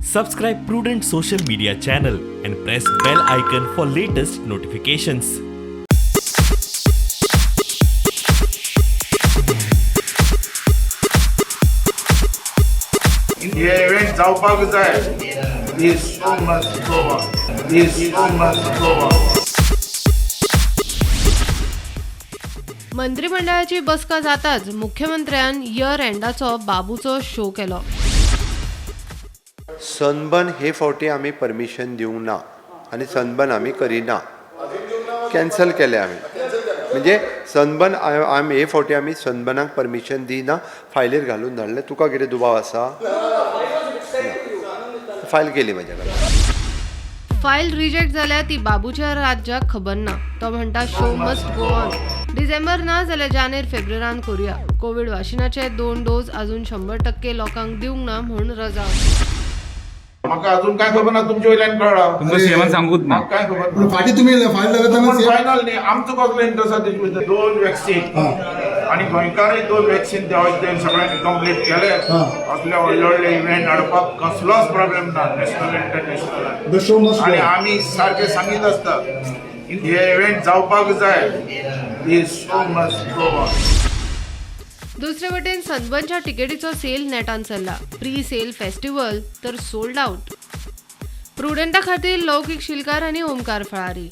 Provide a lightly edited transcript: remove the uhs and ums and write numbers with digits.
Subscribe Prudent social media channel and press bell icon for latest notifications. हे event जावपाक जाय. This show must go on. This show must go on. मंत्रिमंडळाची बसका जाताच मुख्यमंत्र्यान year एंडाचो बाबूचो show केलो. Sunburn हे फावटी आमी परमिशन दिवंक ना आनी सनबर्न आमी करिना, कॅन्सल केले आमी. म्हणजे सनबर्न आमी हे फावटी आमी सनबर्नाक परमिशन दिना, फायलीर घालून धाडले. तुका कितें दुबाव आसा? फायल केली म्हाज्या कडल्यान. फायल रिजेक्ट जाल्यार ती बाबूच्या राज्याक खबर ना. तो म्हणटा show must go on. December ना जाल्यार जानेर फेब्रुवारान करूया. कोविड वाशिनाचे 2 डोस अजून 100% लोकांक दिवंक ना म्हूण रजा. म्हाका अजून काय खबर ना, तुमच्या वयल्यान कळ्ळा. तुमकां सीएमान सांगूत ना. म्हाका काय खबर ना. फाटी तुम्ही फायल लगाताना फायनल न्ही, आमचो कसलो इंटरेस्ट आसा तेचे भितर. 2 वॅक्सीन आनी गोंयकारूय 2 वॅक्सीन देवाचे सगळ्यांनी कंप्लीट केले. असले व्हडले व्हडले इव्हेंट हाडपाक कसलोच प्रॉब्लेम ना, national international. The show must आणि आमी सारखे सांगीत आसता हे इव्हेंट जावपाक जाय. दिस शो मस्ट गो ऑन. दुसरे वटेन सनबर्नच्या तिकेटीचो सेल नेटान चल्ला. प्री सेल फेस्टिवल तर सोल्ड आउट. प्रुडंटा खातीर लौकीक शिलकार आनी ओमकार फळारी.